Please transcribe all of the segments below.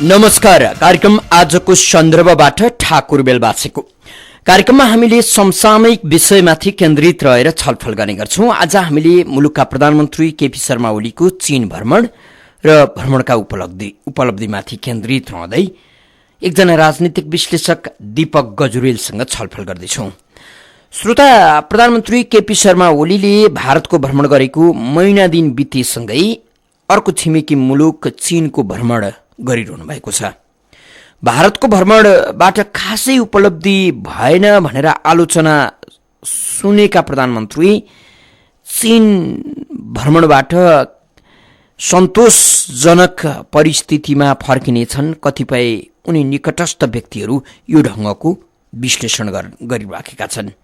नमस्कार। कार्यक्रम आजको सन्दर्भबाट ठाकुर बेलबाछेको कार्यक्रममा हामीले समसामयिक विषयमाथि केन्द्रित रहेर छलफल गर्ने गर्छौं। आज हामीले मुलुकका प्रधानमन्त्री केपी शर्मा ओलीको चीन भ्रमण र भ्रमणका उपलब्धिमाथि केन्द्रित रहँदै एकजना राजनीतिक विश्लेषक दीपक गजुरेलसँग छलफल गर्दैछौं। श्रोता, प्रधानमन्त्री केपी शर्मा ओलीले भारतको भ्रमण गरेको महिना दिन बितेसँगै अर्को छिमेकी मुलुक चीनको भ्रमण गरिरहनु भएको छ। भारतको भ्रमणबाट खासै उपलब्धि भएन भनेर आलोचना सुनेका प्रधानमन्त्री चीन भ्रमणबाट सन्तोषजनक परिस्थितिमा फर्किनेछन्। कतिपय उनी निकटस्थ व्यक्तिहरू यो ढङ्गको विश्लेषण गरिराखेका छन्।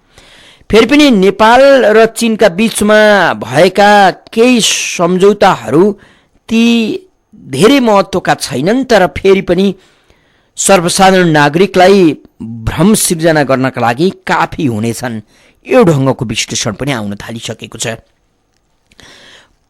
फेरि पनि नेपाल र चीनका बीचमा भएका केही सम्झौताहरू ती धेरै महत्त्वका छैनन्, तर फेरि पनि सर्वसाधारण नागरिकलाई भ्रम सिर्जना गर्नका लागि काफी हुनेछन्। यो ढङ्गको विश्लेषण पनि आउन थालिसकेको छ।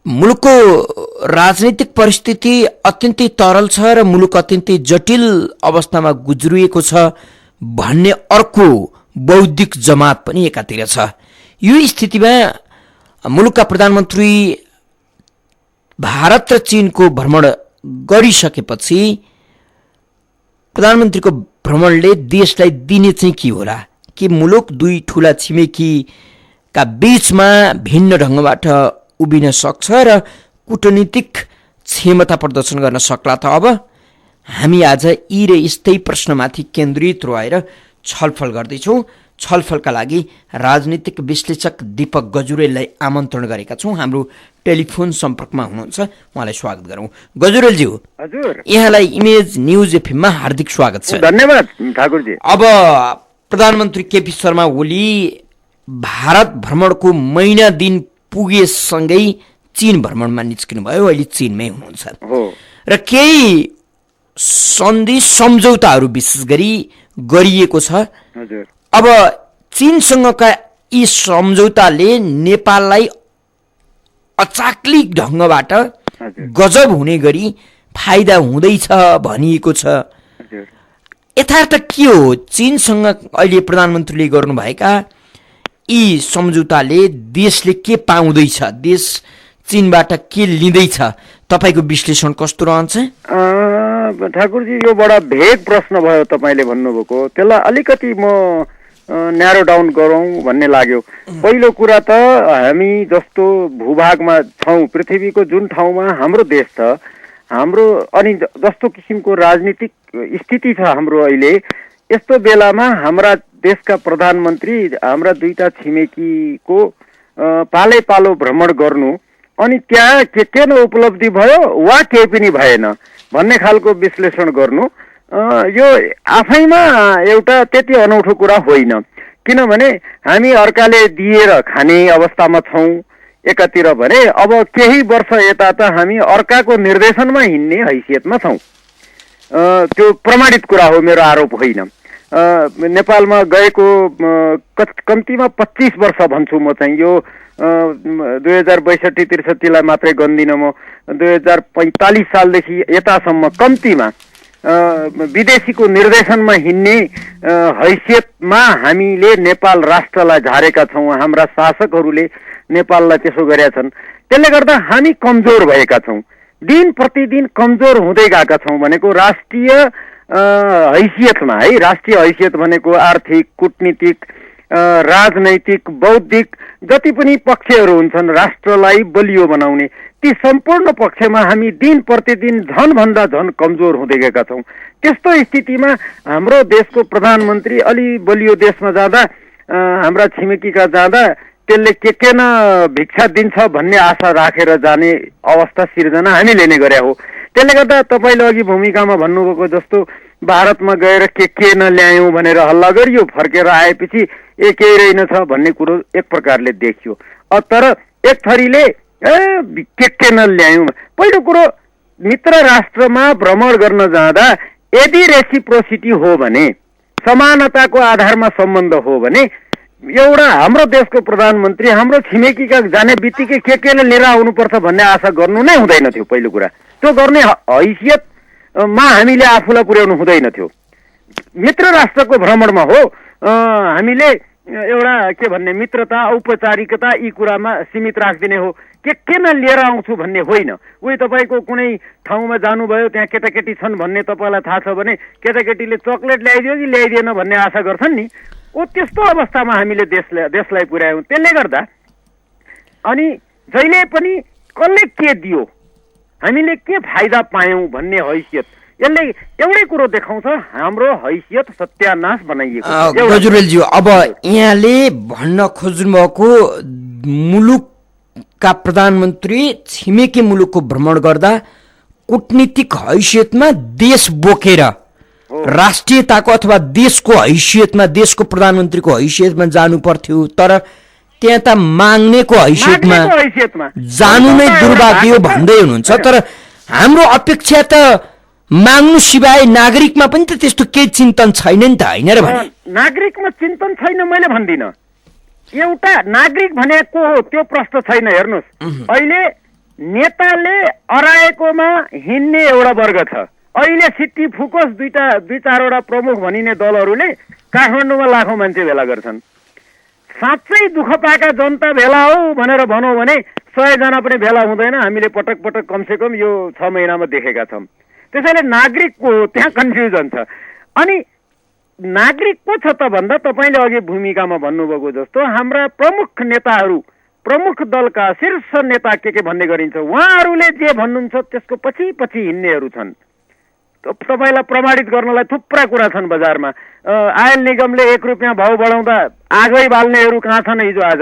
मुलुकको राजनीतिक परिस्थिति अत्यन्तै तरल छ र मुलुक अत्यन्तै जटिल अवस्थामा गुज्रिएको छ भन्ने अर्को बौद्धिक जमात पनि एकातिर छ। यो स्थितिमा मुलुकका प्रधानमन्त्री भारत र चीनको भ्रमण गरिसकेपछि प्रधानमन्त्रीको भ्रमणले देशलाई दिने चाहिँ के होला? कि मुलुक दुई ठूला छिमेकीका बीचमा भिन्न ढङ्गबाट उभिन सक्छ र कूटनीतिक क्षमता प्रदर्शन गर्न सक्ला त? अब हामी आज यी र यस्तै प्रश्नमाथि केन्द्रित रहेर छलफल गर्दैछौँ। छलफलका लागि राजनीतिक विश्लेषक दीपक गजुरेललाई आमन्त्रण गरेका छौँ। हाम्रो टेलिफोन सम्पर्कमा हुनुहुन्छ, उहाँलाई स्वागत गरौँ। गजुरेलज्यू, हजुर, यहाँलाई इमेज न्युज एफएममा हार्दिक स्वागत छ। धन्यवाद ठाकुरजी। अब प्रधानमन्त्री केपी शर्मा ओली भारत भ्रमणको महिना दिन पुगेसँगै चीन भ्रमणमा निस्किनु भयो। अहिले चीनमै हुनुहुन्छ र केही सन्धि सम्झौताहरू विशेष गरी गरिएको छ। हजुर, अब चीनसँगका यी सम्झौताले नेपाललाई अचाक्लिक ढङ्गबाट गजब हुने गरी फाइदा हुँदैछ भनिएको छ। यथार्थ के हो? चीनसँग अहिले प्रधानमन्त्रीले गर्नुभएका यी सम्झौताले देशले के पाउँदैछ? देश चीनबाट के लिँदैछ? तपाईँको विश्लेषण कस्तो रहन्छ? ठाकुरजी, यो बडा भेग प्रश्न भयो तपाईँले भन्नुभएको। त्यसलाई अलिकति म न्यारो डाउन गरौँ भन्ने लाग्यो। पहिलो कुरा त हामी जस्तो भूभागमा छौँ, पृथ्वीको जुन ठाउँमा हाम्रो देश छ, हाम्रो अनि जस्तो किसिमको राजनीतिक स्थिति छ हाम्रो अहिले, यस्तो बेलामा हाम्रा देशका प्रधानमन्त्री हाम्रा दुईटा छिमेकीको पालै पालो भ्रमण गर्नु अनि त्यहाँ के न उपलब्धि भयो वा केही पनि भएन भन्ने खालको विश्लेषण गर्नु, यो आफैमा एउटा त्यति अनौठो कुरा होइन। किनभने हामी अर्काले दिएर खाने अवस्थामा छौँ एकातिर भने, अब केही वर्ष यता त हामी अर्काको निर्देशनमा हिँड्ने हैसियतमा छौँ। त्यो प्रमाणित कुरा हो, मेरो आरोप होइन। नेपालमा गएको कम्तीमा 25 वर्ष भन्छु म चाहिँ, यो 2062-63 मात्रै गन्दिनँ म, 2045 सालदेखि यतासम्म कम्तीमा विदेशीको निर्देशनमा हिँड्ने हैसियतमा हामीले नेपाल राष्ट्रलाई झारेका छौँ। हाम्रा शासकहरूले नेपाललाई त्यसो गरेका छन्। त्यसले गर्दा हामी कमजोर भएका छौँ, दिन प्रतिदिन कमजोर हुँदै गएका छौँ। भनेको राष्ट्रिय हैसियतमा है, राष्ट्रिय हैसियत भनेको आर्थिक, कूटनीतिक, राजनैतिक, बौद्धिक जति पनि पक्षहरू हुन्छन् राष्ट्रलाई बलियो बनाउने, ती सम्पूर्ण पक्षमा हामी दिन प्रतिदिन झनभन्दा झन कमजोर हुँदै गएका छौँ। त्यस्तो स्थितिमा हाम्रो देशको प्रधानमन्त्री अलि बलियो देशमा जाँदा, हाम्रा छिमेकीका जाँदा त्यसले के न भिक्षा दिन्छ भन्ने आशा राखेर जाने अवस्था सिर्जना हामीले नै गरे हो। त्यसले गर्दा तपाईँले अघि भूमिकामा भन्नुभएको जस्तो भारतमा गएर के न ल्यायौँ भनेर हल्ला गरियो, फर्केर आएपछि केही रहेनछ भन्ने कुरो एक प्रकारले देखियो। तर एक थरीले के न ल्यायौँ। पहिलो कुरो, मित्र राष्ट्रमा भ्रमण गर्न जाँदा यदि रेसिप्रोसिटी हो भने, समानताको आधारमा सम्बन्ध हो भने, एउटा हाम्रो देशको प्रधानमन्त्री हाम्रो छिमेकीका जाने बित्तिकै के लिएर आउनुपर्छ भन्ने आशा गर्नु नै हुँदैन थियो। पहिलो कुरा त्यो गर्ने हैसियत मा हामीले आफूलाई पुर्याउनु हुँदैन थियो। मित्र राष्ट्रको भ्रमणमा हो हामीले एउटा के भन्ने मित्रता औपचारिकता यी कुरामा सीमित राखिदिने हो, केमा लिएर आउँछु भन्ने होइन। उही तपाईँको कुनै ठाउँमा जानुभयो, त्यहाँ केटाकेटी छन् भन्ने तपाईँलाई थाहा छ भने केटाकेटीले चक्लेट ल्याइदियो कि ल्याइदिएन भन्ने आशा गर्छन् नि, त्यस्तो अवस्थामा हामीले देशलाई पुर्यायौँ। त्यसले गर्दा अनि जहिले पनि कसले के दियो, हामीले के फाइदा पायौँ भन्ने हैसियत, यसले एउटै कुरो देखाउँछ, हाम्रो हैसियत सत्यानाश बनाइएको। गजुरेलज्यू, अब यहाँले भन्न खोज्नु भएको मुलुकका प्रधानमन्त्री छिमेकी मुलुकको भ्रमण गर्दा कूटनीतिक हैसियतमा देश बोकेर राष्ट्रियताको अथवा देशको हैसियतमा, देशको प्रधानमन्त्रीको हैसियतमा जानु पर्थ्यो, तर त्यहाँ त माग्नेको हैसियतमा जानु नै दुर्भाग्य भन्दै हुनुहुन्छ। तर हाम्रो अपेक्षा त माग्नु सिवाय नागरिकमा पनि त त्यस्तो केही चिन्तन छैन नि त, होइन र भने? नागरिकमा चिन्तन छैन मैले भन्दिनँ। एउटा नागरिक भनेको हो त्यो प्रश्न छैन। हेर्नुहोस्, अहिले नेताले अराएकोमा हिँड्ने एउटा वर्ग छ। अहिले सिट्टी फुकोस दुई चारवटा प्रमुख भनिने दलहरूले काठमाडौँमा लाखौँ मान्छे भेला गर्छन्। साँच्चै दुःख पाएका जनता भेला हो भनेर भनौँ भने 100 जना पनि भेला हुँदैन। हामीले पटक पटक कमसेकम यो 6 महिनामा देखेका छौँ। त्यसैले नागरिकको त्यहाँ कन्फ्युजन छ। अनि नागरिक को छ त भन्दा तपाईँले अघि भूमिकामा भन्नुभएको जस्तो हाम्रा प्रमुख नेताहरू, प्रमुख दलका शीर्ष नेता के भन्ने गरिन्छ, उहाँहरूले जे भन्नुहुन्छ त्यसको पछि पछि हिँड्नेहरू छन्। तपाईँलाई प्रमाणित गर्नलाई थुप्रा कुरा छन् बजारमा। आयल निगमले 1 रुपियाँ भाउ बढाउँदा आगै बाल्नेहरू कहाँ छन् हिजो आज,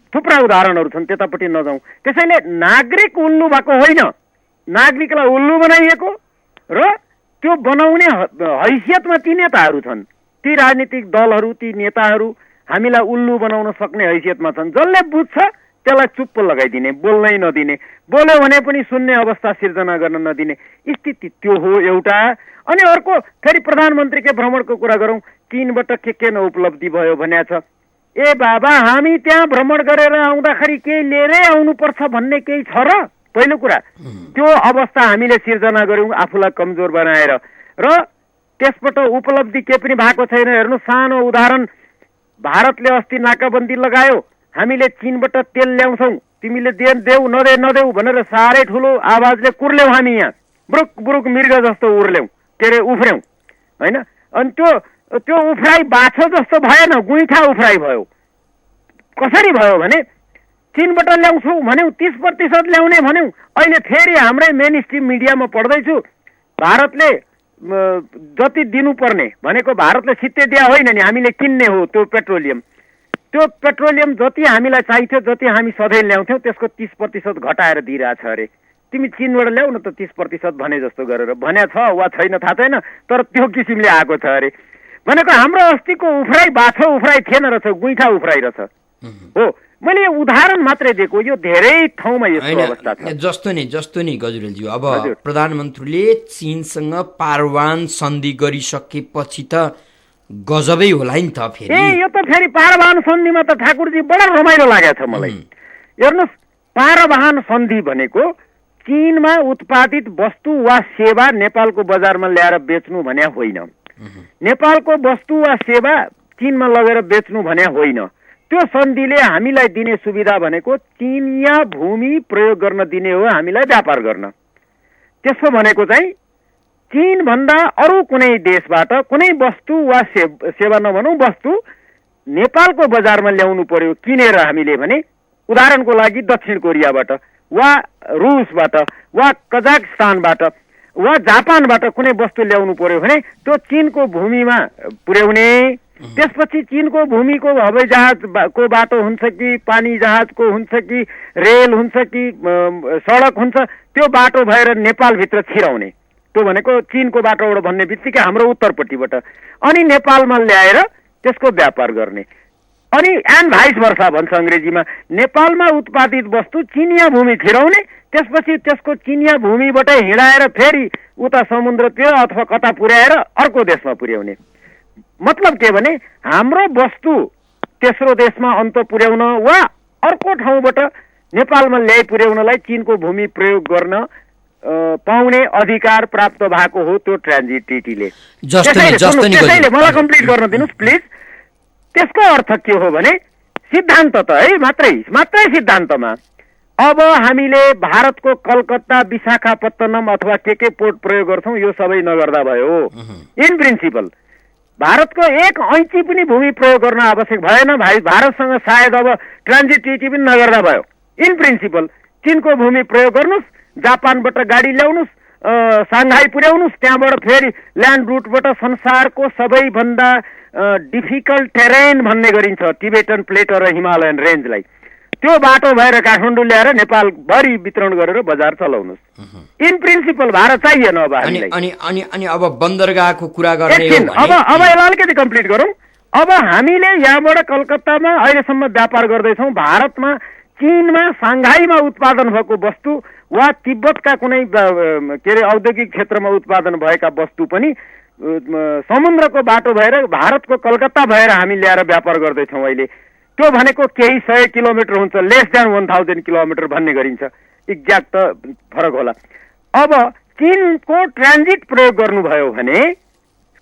थुप्रा उदाहरणहरू छन्, त्यतापट्टि नजाउँ। त्यसैले नागरिक उल्लु भएको होइन, नागरिकलाई उल्लु बनाइएको र त्यो बनाउने हैसियतमा ती नेताहरू छन्, ती राजनीतिक दलहरू, ती नेताहरू हामीलाई उल्लु बनाउन सक्ने हैसियतमा छन्। जसले बुझ्छ त्यसलाई चुप्प लगाइदिने, बोल्नै नदिने, बोल्यो भने पनि सुन्ने अवस्था सिर्जना गर्न नदिने स्थिति त्यो हो एउटा। अनि अर्को फेरि प्रधानमन्त्रीकै भ्रमणको कुरा गरौँ, चीनबाट के न उपलब्धि भयो भन्या छ। ए बाबा, हामी त्यहाँ भ्रमण गरेर आउँदाखेरि केही लिएरै आउनुपर्छ भन्ने केही छ र? पहिलो कुरा त्यो अवस्था हामीले सिर्जना गर्यौँ आफूलाई कमजोर बनाएर, र त्यसबाट उपलब्धि के पनि भएको छैन। हेर्नु, सानो उदाहरण, भारतले अस्ति नाकाबन्दी लगायो, हामीले चीनबाट तेल ल्याउँछौँ, तिमीले देऊ नदेऊ भनेर साह्रै ठुलो आवाजले कुर्ल्यौँ हामी, यहाँ बुरुक बुरुक मृग जस्तो उर्ल्यौँ, के अरे उफ्र्यौँ, होइन? अनि त्यो उफ्राइ बाछो जस्तो भएन, गुइठा उफ्राइ भयो। कसरी भयो भने चीनबाट ल्याउँछौँ भन्यौँ, 30% ल्याउने भन्यौँ। अहिले फेरि हाम्रै मेन स्ट्रिम मिडियामा पढ्दैछु, भारतले जति दिनुपर्ने भनेको भारतले सित्तै दिया होइन नि, हामीले किन्ने हो त्यो पेट्रोलियम। त्यो पेट्रोलियम जति हामीलाई चाहिन्थ्यो, जति हामी सधैँ ल्याउँथ्यौँ, त्यसको 30% घटाएर दिइरहेछ अरे। तिमी चीनबाट ल्याउ न त 30% भने जस्तो गरेर, भन्या छ वा छैन थाहा छैन, तर त्यो किसिमले आएको छ अरे। भनेको हाम्रो अस्तिको उफ्राइ बाछो उफ्राइ थिएन रहेछ, गुइठा उफ्राइ रहेछ हो। मैले यो उदाहरण मात्रै दिएको, यो धेरै ठाउँमा यस्तो अवस्था छ। जस्तो नि गजुरेलज्यू, अब प्रधानमन्त्रीले चीनसँग पारवान सन्धि गरिसकेपछि त गजबै होला नि त फेरि। यो त फेरि पारवान सन्धिमा त ठाकुरजी बडा रमाइलो लागेको छ मलाई। हेर्नुहोस्, पारवान सन्धि भनेको चीनमा उत्पादित वस्तु वा सेवा नेपालको बजारमा ल्याएर बेच्नु भन्या होइन, नेपालको वस्तु वा सेवा चीनमा लगेर बेच्नु भन्या होइन। त्यो सन्धिले हामीलाई दिने सुविधा भनेको चीनिया भूमि प्रयोग गर्न दिने हो, हामीलाई व्यापार गर्न। त्यसो भनेको चाहिँ चीन भन्दा अरू कुनै देशबाट कुनै वस्तु वा सेवा नभनौँ, वस्तु नेपालको बजारमा ल्याउनु पर्यो किनेर हामीले भने, उदाहरणको लागि दक्षिण कोरियाबाट वा रुसबाट वा कजाकस्तानबाट वा जापानबाट कुनै वस्तु ल्याउनु पर्यो भने त्यो चीनको भूमिमा पुर्याउने। त्यसपछि चीनको भूमिको हवाई जहाजको बाटो हुन्छ कि पानी जहाजको हुन्छ कि रेल हुन्छ कि सडक हुन्छ, त्यो बाटो भएर नेपालभित्र छिराउने। त्यो भनेको चीनको बाटोबाट भन्ने बित्तिकै हाम्रो उत्तरपट्टिबाट, अनि नेपालमा ल्याएर त्यसको व्यापार गर्ने। अनि एन्ड भाइस वर्सा भन्छ अङ्ग्रेजीमा, नेपालमा उत्पादित वस्तु चिनिया भूमि छिराउने, त्यसपछि त्यसको चिनिया भूमिबाटै हिँडाएर फेरि उता समुद्रतिर अथवा कता पुर्याएर अर्को देशमा पुर्याउने। मतलब के भने हाम्रो वस्तु तेस्रो देशमा अन्त पुर्याउन वा अर्को ठाउँबाट नेपालमा ल्याइ पुर्याउनलाई चीनको भूमि प्रयोग गर्न पाउने अधिकार प्राप्त भएको हो त्यो ट्रान्जिट ट्रिटीले। जस्तै त्यसैले मलाई कम्प्लिट गर्न दिनुहोस् प्लिज। त्यसको अर्थ के हो भने सिद्धान्त त है मात्रै सिद्धान्तमा अब हामीले भारतको कलकत्ता विशाखापट्टनम अथवा के पोर्ट प्रयोग गर्छौँ यो सबै नगर्दा भयो। इन प्रिन्सिपल भारतको 1 ऐँची पनि भूमि प्रयोग गर्न आवश्यक भएन। भारतसँग सायद अब ट्रान्जिट ट्रिटी पनि नगर्दा भयो। इन प्रिन्सिपल चीनको भूमि प्रयोग गर्नुहोस्, जापानबाट गाडी ल्याउनुहोस्, साङ्घाई पुर्याउनुहोस्, त्यहाँबाट फेरि ल्यान्ड रुटबाट संसारको सबैभन्दा डिफिकल्ट टेरेन भन्ने गरिन्छ टिबेटन प्लेट र हिमालयन रेन्जलाई, त्यो बाटो भएर काठमाडौँ ल्याएर नेपालभरि वितरण गरेर बजार चलाउनुहोस्। इन प्रिन्सिपल भारत चाहिएन अब हामीलाई। अनि अब बन्दरगाहको कुरा गर्ने हो भने अब यसलाई अलिकति कम्प्लिट गरौँ। अब हामीले यहाँबाट कलकत्तामा अहिलेसम्म व्यापार गर्दैछौँ। भारतमा, चीनमा, साङ्घाईमा उत्पादन भएको वस्तु वा तिब्बतका कुनै के अरे औद्योगिक क्षेत्रमा उत्पादन भएका वस्तु पनि समुद्रको बाटो भएर भारतको कलकत्ता भएर हामी ल्याएर व्यापार गर्दैछौँ अहिले। त्यो भनेको केही 100 किलोमिटर हुन्छ, लेस देन 1000 किलोमिटर भन्ने गरिन्छ। एक्ज्याक्ट त फरक होला। अब चीनको ट्रान्जिट प्रयोग गर्नुभयो भने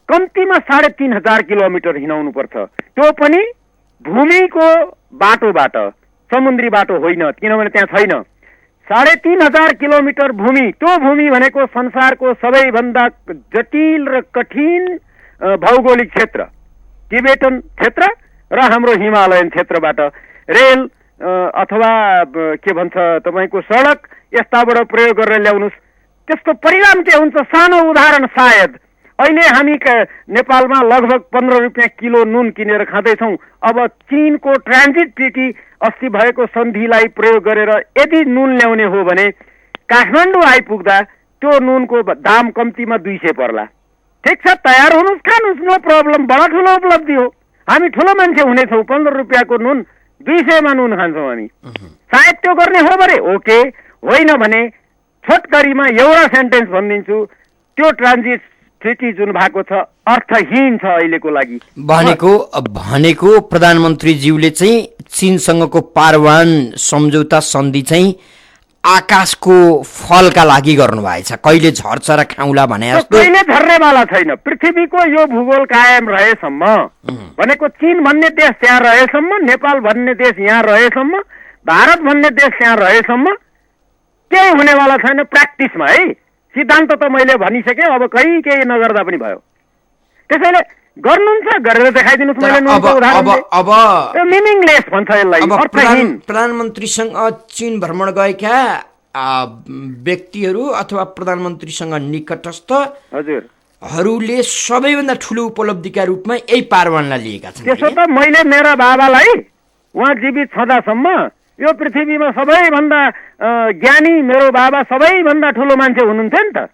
कम्तीमा 3500 किलोमिटर हिँडाउनु पर्छ, त्यो पनि भूमिको बाटोबाट, समुद्री बाटो होइन, किनभने त्यहाँ छैन। 3500 किलोमिटर भूमि, त्यो भूमि भनेको संसारको सबैभन्दा जटिल र कठिन भौगोलिक क्षेत्र टिबेटन क्षेत्र र हाम्रो हिमालयन क्षेत्रबाट रेल अथवा के भन्छ तपाईँको सडक यस्ताबाट प्रयोग गरेर ल्याउनुहोस्। त्यसको परिणाम के हुन्छ? सानो उदाहरण, सायद अहिले हामी नेपालमा लगभग 15 रुपियाँ किलो नुन किनेर खाँदैछौँ। अब चीनको ट्रान्जिट ट्रिटी अस्ति भएको सन्धिलाई प्रयोग गरेर यदि नुन ल्याउने हो भने काठमाडौँ आइपुग्दा त्यो नुनको दाम कम्तीमा 200 पर्ला। ठिक छ, तयार हुनुहोस्, खानुहोस्, नो प्रब्लम, बडा ठुलो उपलब्धि हो। हामी ठुलो मान्छे हुनेछौँ, 15 रुपियाँको नुन 200 मा नुन खान्छौँ हामी। सायद त्यो गर्ने हो भने ओके, होइन भने छोटकरीमा एउटा सेन्टेन्स भनिदिन्छु, त्यो ट्रान्जिट ट्रिटी जुन भएको छ अर्थहीन छ अहिलेको लागि। भनेको प्रधानमन्त्रीज्यूले चाहिँ चीनसँगको पारवान सम्झौता सन्धि चाहिँ आकाशको फलका लागि गर्नुभएछ, कहिले झर्छ र खाउला भने जस्तो। कहिले झर्नेवाला छैन। पृथ्वीको यो भूगोल कायम रहेसम्म, भनेको चीन भन्ने देश त्यहाँ रहेसम्म, नेपाल भन्ने देश यहाँ रहेसम्म, भारत भन्ने देश त्यहाँ रहेसम्म केही हुनेवाला छैन प्र्याक्टिसमा है। सिद्धान्त त मैले भनिसकेँ, अब केही नगर्दा पनि भयो। त्यसैले गर्नुहुन्छ, गरेर देखाइदिनुहोस्। मैले नुनको उदाहरण मिनिङलेस भन्छ यसलाई, अर्थहीन। प्रधानमन्त्रीसँग चीन भ्रमण गएका व्यक्तिहरू अथवा प्रधानमन्त्रीसँग निकटस्थ हजुरहरूले सबैभन्दा ठुलो उपलब्धिका रूपमा यही पारवानलाई लिएका छन्। त्यसो त मैले मेरा बाबालाई उहाँ जीवित छँदासम्म यो पृथ्वीमा सबैभन्दा ज्ञानी मेरो बाबा सबैभन्दा ठुलो मान्छे हुनुहुन्थ्यो नि त।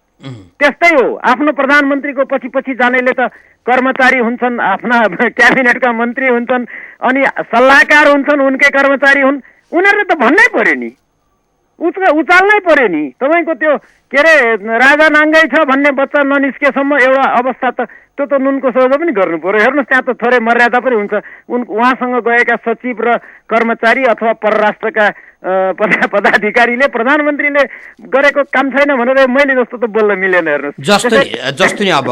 त्यस्तै हो, आफ्नो प्रधानमन्त्रीको पछि पछि जानेले त कर्मचारी हुन्छन्, आफ्ना क्याबिनेटका मन्त्री हुन्छन्, अनि सल्लाहकार हुन्छन्, उनकै कर्मचारी हुन्। उनीहरूले त भन्नै पर्यो नि, उचाल्नै पर्यो नि। तपाईँको त्यो के अरे राजा नाङ्गै छ भन्ने बच्चा ननिस्केसम्म एउटा अवस्था त त्यो त नुनको सौदा पनि गर्नु पर्यो। हेर्नुहोस्, त्यहाँ त थोरै मर्यादा पनि हुन्छ। उहाँसँग गएका सचिव र कर्मचारी अथवा परराष्ट्रका पदाधिकारीले प्रधानमन्त्रीले गरेको काम छैन भनेर मैले जस्तो त बोल्न मिलेन। हेर्नुहोस्, जस्तो नि अब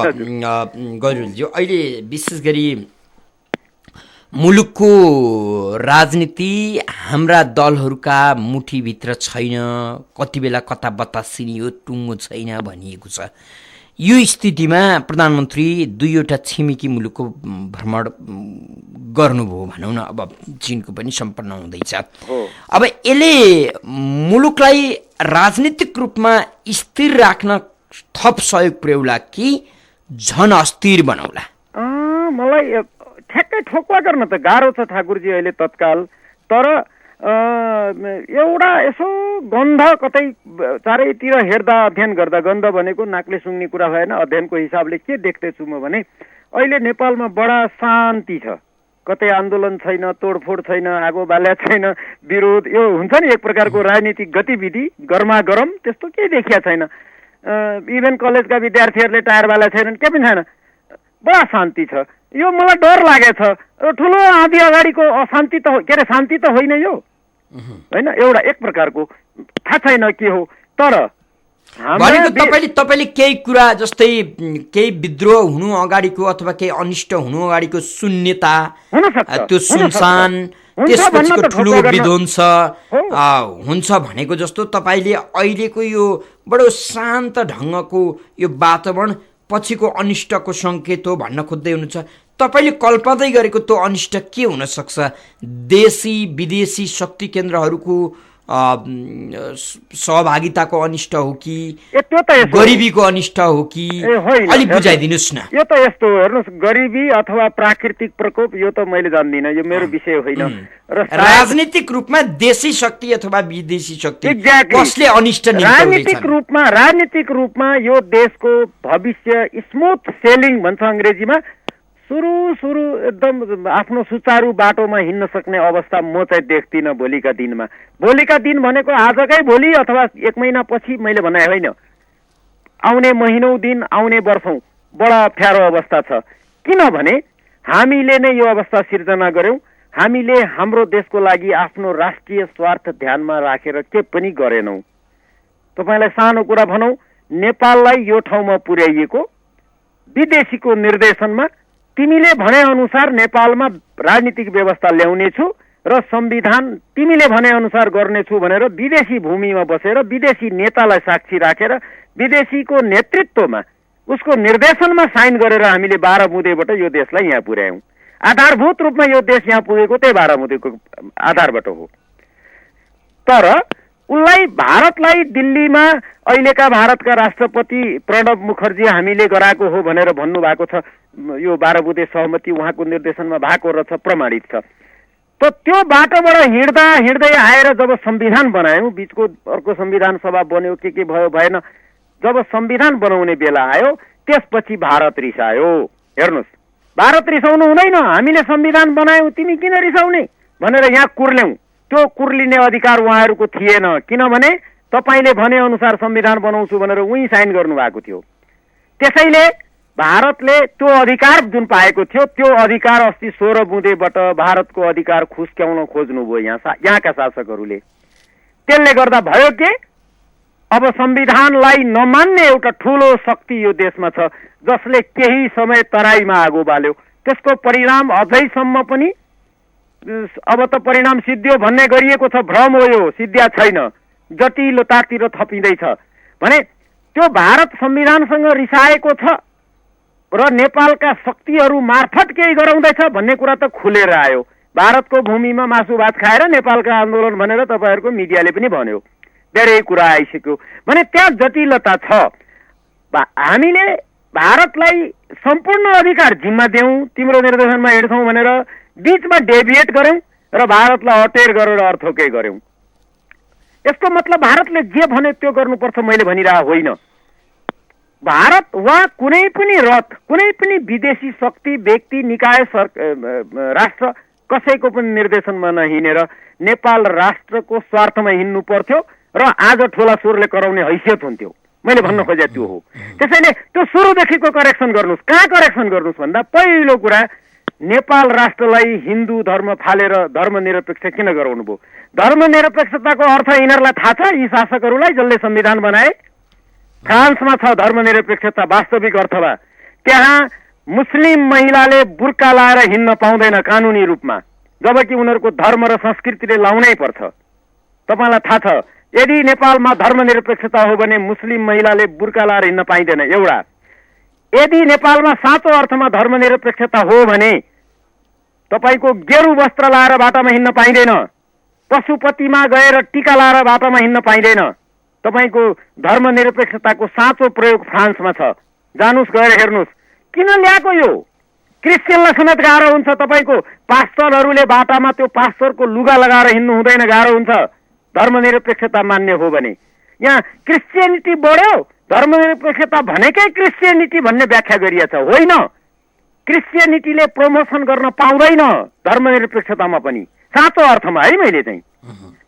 गजलज्यू अहिले विशेष गरी मुलुकको राजनीति हाम्रा दलहरूका मुठीभित्र छैन, कति बेला कता बतासिनी टुङ्गो छैन भनिएको छ। यो स्थितिमा प्रधानमन्त्री 2वटा छिमेकी मुलुकको भ्रमण गर्नुभयो भनौँ न, अब चीनको पनि सम्पन्न हुँदैछ। अब यसले मुलुकलाई राजनीतिक रूपमा स्थिर राख्न थप सहयोग पुर्याउला कि झन अस्थिर बनाउला? मलाई ठ्याक्कै ठोक्वा गर्न त गाह्रो छ ठाकुरजी अहिले तत्काल। तर एउटा यसो गन्ध कतै चारैतिर हेर्दा, अध्ययन गर्दा, गन्ध भनेको नाकले सुँग्ने कुरा भएन। अध्ययनको हिसाबले के देख्दैछु म भने अहिले नेपालमा बडा शान्ति छ। कतै आन्दोलन छैन, तोडफोड छैन, आगो बाल्या छैन, विरोध यो हुन्छ नि एक प्रकारको राजनीतिक गतिविधि गर्मागरम त्यस्तो केही देखिया छैन। इभन कलेजका विद्यार्थीहरूले टायर बाल्या छैनन्, केही पनि छैन, बडा शान्ति छ। यो मलाई डर लागेछ। ठुलो आँधी अगाडिको अशान्ति त के अरे शान्ति त होइन यो, होइन, एउटा एक प्रकारको थाहा छैन के हो। तर भनेको तपाईले केही कुरा जस्तै केही विद्रोह हुनु अगाडिको अथवा केही अनिष्ट हुनु अगाडिको शून्यता, त्यो सुनसान, त्यसपछिको ठुलो विध्वंस हुन्छ भनेको जस्तो तपाईले अहिलेको यो बडो शान्त ढङ्गको यो वातावरण पछिको अनिष्टको सङ्केत हो भन्न खोज्दै हुनुहुन्छ। तपाईले कल्पदै गरेको त्यो अनिष्ट के हुन सक्छ? देशी विदेशी शक्ति केन्द्रहरूको सहभागिताको अनिष्ट हो कि गरिबीको अनिष्ट हो कि? अलिक बुझाइदिनुहोस् न। यो त यस्तो हेर्नुहोस्, गरिबी अथवा प्राकृतिक प्रकोप यो त मैले जान्दिनँ, यो मेरो विषय होइन। र राजनीतिक रूपमा देशी शक्ति अथवा विदेशी शक्ति कसले अनिष्ट राजनीतिक रूपमा यो देशको भविष्य स्मुथ सेलिङ भन्छ अङ्ग्रेजीमा, सुरु एकदम आफ्नो सुचारू बाटोमा हिँड्न सक्ने अवस्था म चाहिँ देख्दिनँ भोलिका दिनमा। भोलिका दिन भनेको आजकै भोलि अथवा 1 महिना पछि मैले भने होइन, आउने महिनौँ दिन, आउने वर्षौँ बडा अप्ठ्यारो अवस्था छ। किनभने हामीले नै यो अवस्था सिर्जना गर्यौँ। हामीले हाम्रो देशको लागि आफ्नो राष्ट्रिय स्वार्थ ध्यानमा राखेर के पनि गरेनौँ। तपाईँलाई सानो कुरा भनौँ, नेपाललाई यो ठाउँमा पुर्याइएको विदेशीको निर्देशनमा तिमीले भने अनुसार नेपालमा राजनीतिक व्यवस्था ल्याउनेछु र संविधान तिमीले भने अनुसार गर्नेछु भनेर विदेशी भूमिमा बसेर विदेशी नेतालाई साक्षी राखेर विदेशीको नेतृत्वमा उसको निर्देशनमा साइन गरेर हामीले 12 बुँदेबाट यो देशलाई यहाँ पुर्यायौँ। आधारभूत रूपमा यो देश यहाँ पुगेको त्यही 12 बुँदेको आधारबाट हो। तर उनलाई, भारतलाई दिल्लीमा अहिलेका भारतका राष्ट्रपति प्रणब मुखर्जी हामीले गराएको हो भनेर भन्नुभएको छ। यो 12 बुँदे सहमति उहाँको निर्देशनमा भएको रहेछ, प्रमाणित छ। त त्यो बाटोबाट हिँड्दै आएर जब संविधान बनायौँ, बिचको अर्को संविधान सभा बन्यो, के भयो भएन, जब संविधान बनाउने बेला आयो त्यसपछि भारत रिसायो। हेर्नुहोस्, भारत रिसाउनु हुँदैन, हामीले संविधान बनायौँ, तिमी किन रिसाउने भनेर यहाँ कुर्ल्यौँ। त्यो कुर्लिने अधिकार उहाँहरूको थिएन, किनभने तपाईँले भने अनुसार संविधान बनाउँछु भनेर उही साइन गर्नुभएको थियो। त्यसैले भारतले त्यो अधिकार जुन पाएको थियो त्यो अधिकार अस्ति 16 बुँदेबाट भारतको अधिकार खुस्क्याउन खोज्नुभयो यहाँका शासकहरूले। त्यसले गर्दा भयो के, अब संविधानलाई नमान्ने एउटा ठुलो शक्ति यो देशमा छ जसले केही समय तराईमा आगो बाल्यो। त्यसको परिणाम अझैसम्म पनि अब त परिणाम सिद्धियो भन्ने गरिएको छ, भ्रम हो यो, सिद्धिया छैन, जटिलतातिर थपिँदैछ भने त्यो भारत संविधानसँग रिसाएको छ र नेपालका शक्तिहरू मार्फत केही गराउँदैछ भन्ने कुरा त खुलेर आयो। भारतको भूमिमा मासु भात खाएर नेपालका आन्दोलन भनेर तपाईँहरूको मिडियाले पनि भन्यो, धेरै कुरा आइसक्यो भने त्यहाँ जटिलता छ। हामीले भारतलाई सम्पूर्ण अधिकार जिम्मा दियौँ, तिम्रो निर्देशनमा हिँड्छौँ भनेर बीचमा डेभिएट गर्यौँ र भारतलाई अटेर गरेर अर्थोकै गर्यौँ। यसको मतलब भारतले जे भने त्यो गर्नुपर्छ मैले भनिरहेको होइन। भारत वा कुनै पनि रथ, कुनै पनि विदेशी शक्ति, व्यक्ति, निकाय, राष्ट्र कसैको पनि निर्देशनमा नहिँडेर नेपाल राष्ट्रको स्वार्थमा हिँड्नु पर्थ्यो र आज ठुला स्वरले कराउने हैसियत हुन्थ्यो। मैले भन्न खोजे त्यो हो। त्यसैले त्यो सुरुदेखिको करेक्सन गर्नुहोस्। कहाँ करेक्सन गर्नुहोस् भन्दा पहिलो कुरा, नेपाल राष्ट्रलाई हिन्दू धर्म फालेर धर्मनिरपेक्ष किन गराउनु भयो? धर्मनिरपेक्षताको अर्थ यिनीहरूलाई थाहा छ, यी शासकहरूलाई जसले संविधान बनाए? फ्रान्समा छ धर्मनिरपेक्षता वास्तविक अर्थमा। त्यहाँ मुस्लिम महिलाले बुर्का लाएर हिँड्न पाउँदैन कानुनी रूपमा, जबकि उनीहरूको धर्म र संस्कृतिले लाउनै पर्छ। तपाईँलाई थाहा छ, यदि नेपालमा धर्मनिरपेक्षता हो भने मुस्लिम महिलाले बुर्का लाएर हिँड्न पाइँदैन। एउटा, यदि नेपालमा साँचो अर्थमा धर्मनिरपेक्षता हो भने तपाईँको गेरु वस्त्र लाएर बाटामा हिँड्न पाइँदैन, पशुपतिमा गएर टीका लाएर बाटामा हिँड्न पाइँदैन। तपाईँको धर्मनिरपेक्षताको साँचो प्रयोग फ्रान्समा छ, जानुस् गएर हेर्नुहोस्। किन ल्याएको यो? क्रिस्चियनलाई समेत गाह्रो हुन्छ। तपाईँको पास्टरहरूले बाटामा त्यो पास्टरको लुगा लगाएर हिँड्नु हुँदैन, गाह्रो हुन्छ धर्मनिरपेक्षता मान्ने हो भने। यहाँ क्रिस्चियनिटी बढ्यो, धर्मनिरपेक्षता भनेकै क्रिस्चियनिटी भन्ने व्याख्या गरिएको छ। होइन, क्रिस्चियनिटीले प्रमोसन गर्न पाउँदैन धर्मनिरपेक्षतामा पनि, साँचो अर्थमा है। मैले चाहिँ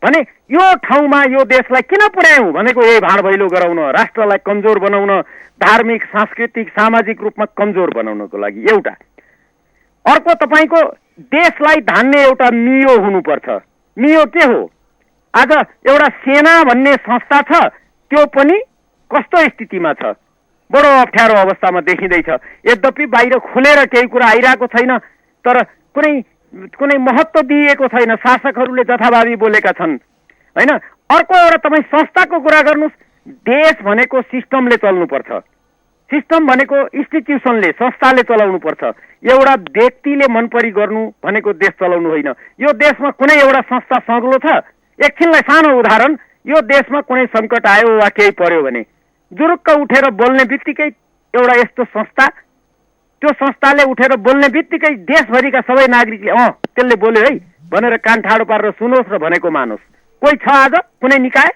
भने यो ठाउँमा यो देशलाई किन पुर्यायौँ भनेको यही भाँड भैलो गराउन, राष्ट्रलाई कमजोर बनाउन, धार्मिक, सांस्कृतिक, सामाजिक रूपमा कमजोर बनाउनको लागि। एउटा अर्को, तपाईँको देशलाई धान्ने एउटा मियो हुनुपर्छ। मियो के हो? आज एउटा सेना भन्ने संस्था छ, त्यो पनि कस्तो स्थितिमा छ, बडो अप्ठ्यारो अवस्थामा देखिँदैछ। यद्यपि बाहिर खुलेर केही कुरा आइरहेको छैन, तर कुनै महत्त्व दिइएको छैन। शासकहरूले जथाभावी बोलेका छन् होइन। अर्को एउटा तपाईँ संस्थाको कुरा गर्नुहोस्। देश भनेको सिस्टमले चल्नुपर्छ। सिस्टम भनेको इन्स्टिट्युसनले, संस्थाले चलाउनुपर्छ। एउटा व्यक्तिले मनपरी गर्नु भनेको देश चलाउनु होइन। यो देशमा कुनै एउटा संस्था सग्लो छ? एकछिनलाई सानो उदाहरण, यो देशमा कुनै सङ्कट आयो वा केही पर्यो भने जुरुक्क उठेर बोल्ने बित्तिकै एउटा यस्तो संस्था, त्यो संस्थाले उठेर बोल्ने बित्तिकै देशभरिका सबै नागरिकले त्यसले बोल्यो है भनेर कान ठाडो पारेर सुनोस् र भनेको मानोस्। कोही छ आज? कुनै निकाय?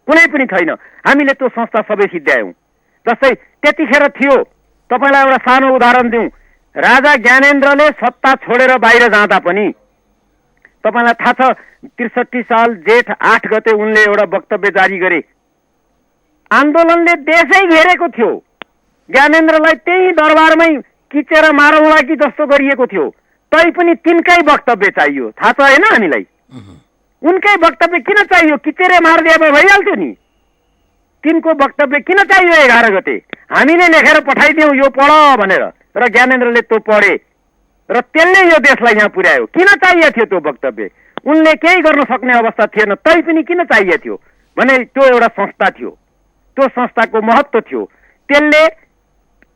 कुनै पनि छैन। हामीले त्यो संस्था सबै सिद्ध्यायौँ। जस्तै त्यतिखेर थियो, तपाईँलाई एउटा सानो उदाहरण दिउँ। राजा ज्ञानेन्द्रले सत्ता छोडेर बाहिर जाँदा पनि तपाईँलाई थाहा छ ६३ साल जेठ 8 गते उनले एउटा वक्तव्य जारी गरे। आन्दोलनले देशै घेरेको थियो। ज्ञानेन्द्रलाई त्यही दरबारमै किचेर मारौँला कि जस्तो गरिएको थियो। तैपनि तिनकै वक्तव्य चाहियो। थाहा छ होइन हामीलाई? उनकै वक्तव्य किन चाहियो? किचेरे मारिदिएमा भइहाल्थ्यो नि। तिनको वक्तव्य किन चाहियो 11 गते? हामीले लेखेर पठाइदियौँ यो पढ भनेर, र ज्ञानेन्द्रले त्यो पढे र त्यसले यो देशलाई यहाँ पुर्यायो। किन चाहिएको थियो त्यो वक्तव्य? उनले केही गर्न सक्ने अवस्था थिएन, तैपनि किन चाहिएको थियो भने त्यो एउटा संस्था थियो। त्यो संस्थाको महत्त्व थियो। त्यसले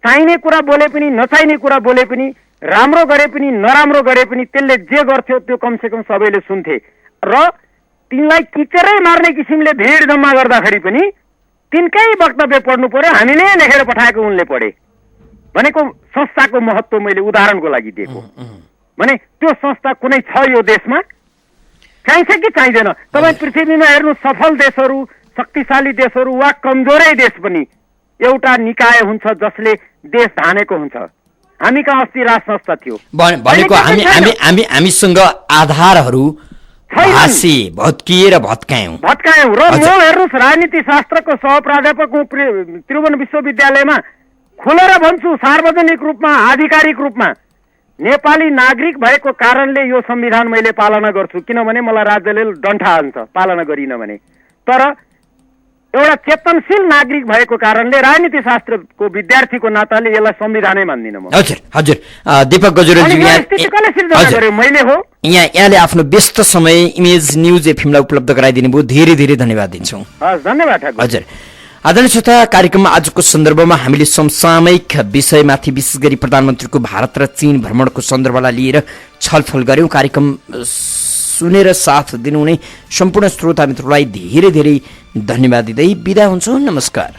चाहिने कुरा बोले पनि नचाहिने कुरा बोले पनि, राम्रो गरे पनि नराम्रो गरे पनि त्यसले जे गर्थ्यो त्यो कमसेकम सबैले सुन्थे। र तिनलाई किचेरै मार्ने किसिमले भिड जम्मा गर्दाखेरि पनि तिनकै वक्तव्य पढ्नु पर्यो। हामीले लेखेर पठाएको उनले पढे भनेको संस्थाको महत्त्व मैले उदाहरणको लागि दिएको। भने त्यो संस्था कुनै छ यो देशमा? चाहिन्छ कि चाहिँदैन? तपाईँ पृथ्वीमा हेर्नु, सफल देशहरू, शक्तिशाली देशहरू वा कमजोरै देश पनि एउटा निकाय हुन्छ जसले देश धानेको हुन्छ। हामी कहाँ अस्ति राज संस्था थियो भनेको हामीसँग आधारहरू भत्किएर भत्कायौँ। र म हेर्नुहोस्, राजनीति शास्त्रको सहप्राध्यापक हुँ त्रिभुवन विश्वविद्यालयमा। खुलेर भन्छु, सार्वजनिक रूपमा, आधिकारिक रूपमा, नेपाली नागरिक भएको कारणले यो संविधान मैले पालना गर्छु। किनभने मलाई राज्यले डन्ठा हान्छ पालना गरिन भने। तर एउटा चेतनशील नागरिक भएको कारणले, राजनीति शास्त्रको विद्यार्थीको नाताले यसलाई संविधानै मान्दिनँ म। हजुर हजुर दीपक गजुरेलजी, मैले हो यहाँले आफ्नो व्यस्त समय इमेज न्युज एफएमलाई उपलब्ध गराइदिनु भयो। धेरै धेरै धन्यवाद दिन्छौँ। धन्यवाद हजुर। आदरणीय श्रोता, कार्यक्रममा आजको सन्दर्भमा हामीले समसामयिक विषयमाथि विशेष गरी प्रधानमन्त्रीको भारत र चीन भ्रमणको सन्दर्भलाई लिएर छलफल गर्यौँ। कार्यक्रम सुनेर साथ दिनुहुने सम्पूर्ण श्रोता मित्रलाई धेरै धेरै धन्यवाद दिँदै बिदा हुन्छु। नमस्कार।